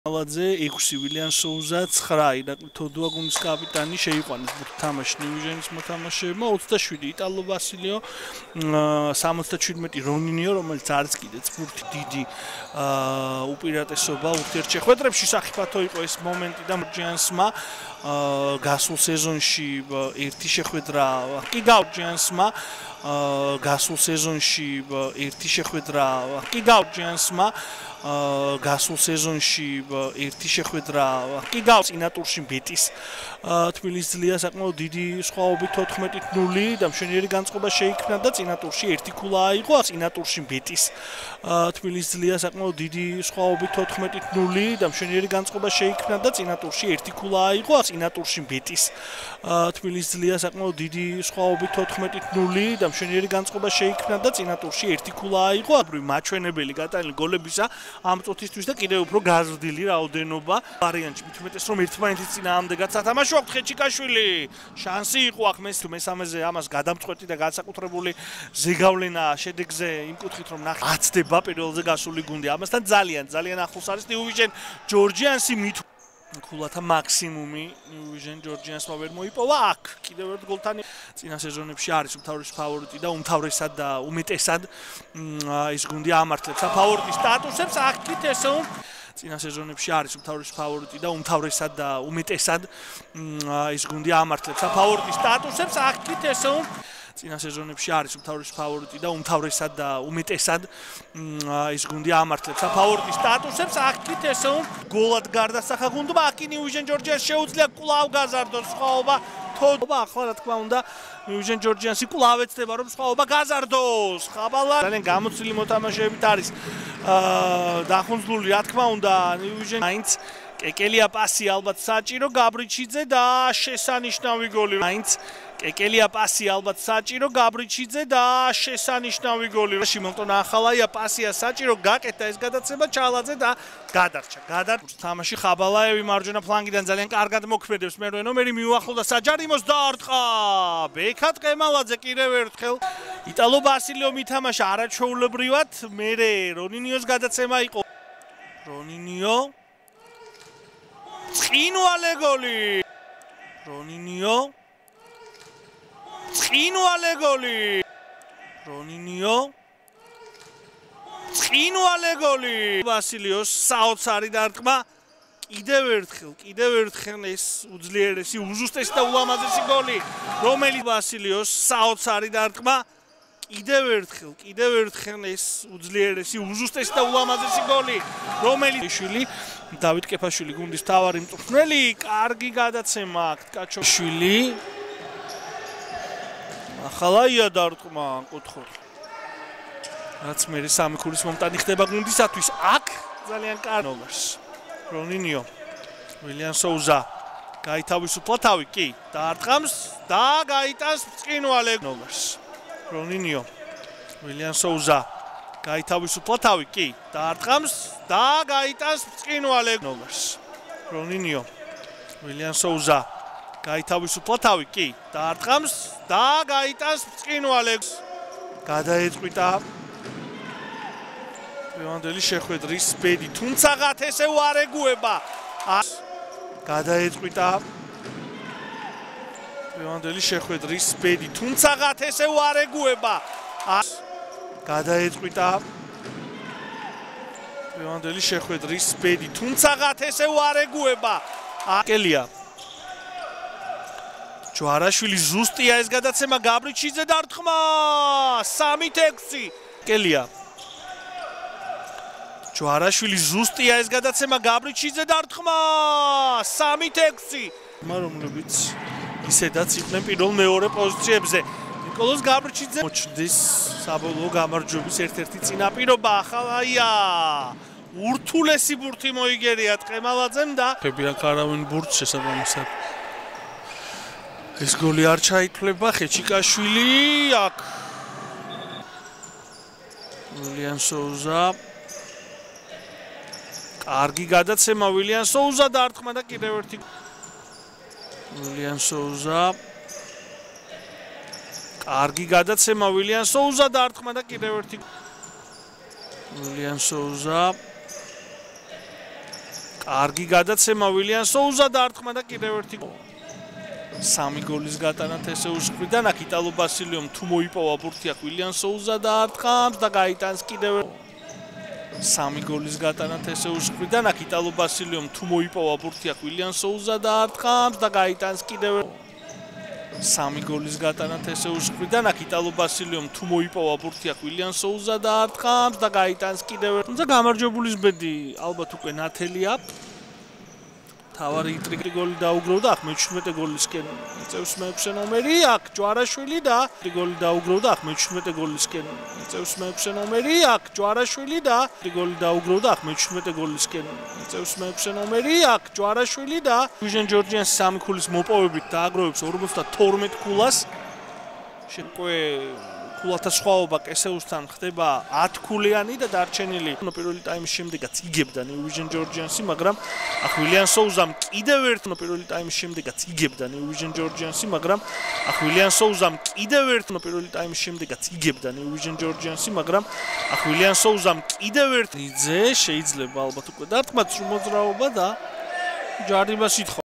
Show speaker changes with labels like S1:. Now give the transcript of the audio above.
S1: ალაძე 6 ვილიან სოუზა 9 ირაკლი თოდუაგუნის კაპიტანი შეიყვანეს თამაში ნიუჟენის მოთამაშეებმა 27 იტალო ვასილიო 77 რონინიო რომელიც არის კიდე წფურთი დიდი უპირატესობა ურთიერთშეხვედრებში სახიფათო იყო ეს მომენტი და ჯიანსმა გასულ სეზონში ერთი შეხვედრა კი გავჯიანსმა გასულ სეზონში ერთი შეხვედრა კი გავჯიანსმა გასულ სეზონში ერთი შეხვედრა კი წინა ტურში ბეტის თბილისის ძლია საკმაოდ დიდი სხვაობით 14-0 და მშვენიერი განწყობა შეიქმნა და წინა ტურში ერთი ქულა აიღო წინა ტურში ბეტის თბილისის ძლია საკმაოდ დიდი სხვაობით 14-0 და მშვენიერი განწყობა შეიქმნა და წინა ტურში ერთი ქულა აიღო წინა ტურში ბეტის თბილისის ძლია საკმაოდ დიდი სხვაობით 14-0 და მშვენიერი განწყობა შეიქმნა და წინა ტურში ერთი ქულა აიღო მაჩვენებელი გატანილი გოლებისა ამ წუთისთვის და კიდევ უფრო გაზრდილი რაოდენობა ვარიანტში მithumetes რომ ერთმანეთის წინააღმდეგაც სათამაშო აქვს ხეჩიკაშვილი შანსი იყო აქ მესამეზე ამას გადამწყვეტი და განსაკუთრებული ზეგავლენა შედეგზე იმ კუთხით რომ აცდება პირველზე გასული გუნდი ამასთან ძალიან ახლოს არის ნიუვიჟენ ჯორჯიანსი ქულათა მაქსიმუმი ნიუვიჟენ ჯორჯიანსმა ვერ მოიპოვა აქ კიდევ ერთ გოლთან წინა სეზონებში არის უმთავრესი ფავორიტი და უმთავრესად და უმეტესად ის გუნდი ამართლებს საფავორიტის სტატუსებს აქ კიდე ესე წინა სეზონებში არის უმთავრესი ფავორიტი და უმთავრესად და უმეტესად ის გუნდი ამართლებს საფავორიტის სტატუსებს აქ კიდე ესე წინა სეზონებში არის უმთავრესი ფავორიტი და უმთავრესად და უმეტესად ის გუნდი ამართლებს საფავორიტის სტატუსებს აქ კიდე ესე გოლად გარდასახა გუნდმა აქ ნიუვიჟენ ჯორჯიანს შეუძლია კვლავ გაზარდოს სხვაობა თოდობა ახლა რა თქმა უნდა ნიუვიჟენ ჯორჯიანსი კვლავ ეცდება რომ სხვაობა გაზარდოს ხაბალა ძალიან გამოცილი მოთამაშეებით არის დახუნძლული რა თქმა უნდა ნიუვიჟენ მაინც კეკელია პასი ალბათ საჭირო გაბრიჩიძე და შესანიშნავი გოლი მაინც კეკელია პასი ალბათ საჭირო გაბრიჩიძე და შესანიშნავი გოლი შემოწონა ახალაია პასია საჭირო გაკეთა ეს გადაცემა ჩალაძე და გადარჩა თამაში ხაბალაევი მარჯვენა ფლანგიდან ძალიან კარგად მოქმედებს მერვე ნომერი მიუახლოვდა საჯარიმოს დაარტყა ბექა ტყემალაძე კიდევ ერთხელ იტალო ვასილიო მითამაშა არაჩვეულებრივად მერე რონინიოს გადაცემა იყო რონინიო წინვალე გოლი რონინიო წინვალე გოლი რონინიო წინვალე გოლი ვასილიოს საოცარი დარტყმა კიდევ ერთხელ ეს უძლიერესი უზუსტესი და ულამაზესი გოლი რომელიც ვასილიოს საოცარი დარტყმა კიდევ ერთხელ ეს უძლიერესი უზუსტესი და ულამაზესი გოლი რომელიც შვილი დავით კეფაშვილი გუნდის თავარი მწვრთნელი კარგი გადაცემა აქ კაჩოშვილი ახალაია დარტყმა კუთხურ რაც მე სამი ქულის მომტანი ხდება გუნდისათვის აქ ძალიან კარგი ნომერს რონინიო ვილიან სოუზა გაითავისუფლა თავი კი დაარტყამს და გაიტანს წინვალე ნომერს რონინიო ვილიან სოუზა გაითავისუფლა თავი კი დაარტყამს და გაიტანს წინვალე ნომერს რონინიო ვილიან სოუზა გაითავისუფლა თავი კი დაარტყამს და გაიტანს წინვალე გადაეწყვიტა ლევანდელი შეხვედრის ბედი თუმცა ღათესე უარეგუება გადაეწყვიტა ლევანდელი შეხვედრის ბედი თუმცა ღათესე უარეგუება გადაეწყვიტა ლევანდელი შეხვედრის ბედი თუმცა ღათესე უარეგუება კელია ჯვარაშვილი ზუსტია ეს გადაცემა გაბრიჩიძე დარტყმა 3-6 კელია ჯვარაშვილი ზუსტია ეს გადაცემა გაბრიჩიძე დარტყმა 3-6 რომლებიც ისედაც იყვნენ პირველ მეორე პოზიციებზე ნიკოლოზ გაბრიჩიძე მოჩდის საბოლოო გამარჯვების ერთ-ერთი წინაპირობა ახალაია ურთულესი ბურთი მოიგერია ტყემალაძემ და ფებიან ქარავენ ბურთს შესაბამისად ეს გოლი არ ჩაითვლება ხეჩიკაშვილი აქ ვილიან სოუზა კარგი გადაცემა ვილიან სოუზა დარტყმა და კიდევ ერთი ვილიან სოუზა კარგი გადაცემა ვილიან სოუზა დარტყმა და კიდევ ერთი ვილიან სოუზა კარგი გადაცემა ვილიან სოუზა დაარტყმა და კიდევ ერთი სამი გოლის გატანა თესეუს მხრიდან აქ იტალო ბასილიომ თუ მოიპოვა ბურთი აქ ვილიან სოუზა დაარტყამს და გაიტანს კიდევ სამი გოლის გატანა თესეუს მხრიდან აქ იტალო ბასილიომ თუ მოიპოვა ბურთი აქ ვილიან სოუზა დაარტყამს და გაიტანს კიდევ სამი გოლის გატანა თესეუს მხრიდან აქ იტალო ბასილიომ თუ მოიპოვა ბურთი აქ ვილიან სოუზა დაარტყამს და გაიტანს კიდევ თუმცა გამარჯვებულის ბედი ალბათ უკვე ნათელია თავარი ტრიკი გოლი დაუგროვდა აქ მე-17 გოლისკენ იწევს მე-6 ნომერი აქ ჯვარაშვილი და გოლი დაუგროვდა აქ მე-17 გოლისკენ იწევს მე-6 ნომერი აქ ჯვარაშვილი და გოლი დაუგროვდა აქ მე-17 გოლისკენ იწევს მე-6 ნომერი აქ ჯვარაშვილი და ვიჟენ ჯორჯიანს სამი ქულის მოპოვებით დააგროვებს 52 ქულას შეკვე ქულათა სხვაობა კესეუსთან ხდება 10 ქულიანი და დარჩენილი პირველი ტაიმის შემდეგაც იგებდა ნიუ ვიჟენ ჯორჯიანსი მაგრამ აქ ვილიან სოუზამ კიდევ ერთ პირველი ტაიმის შემდეგაც იგებდა ნიუ ვიჟენ ჯორჯიანსი მაგრამ აქ ვილიან სოუზამ კიდევ ერთ პირველი ტაიმის შემდეგაც იგებდა ნიუ ვიჟენ ჯორჯიანსი მაგრამ აქ ვილიან სოუზამ კიდევ ერთ იძე შეიძლება ალბათ უკვე დარტყმაც მოძრაობა და ჯარდიბას ითხოვს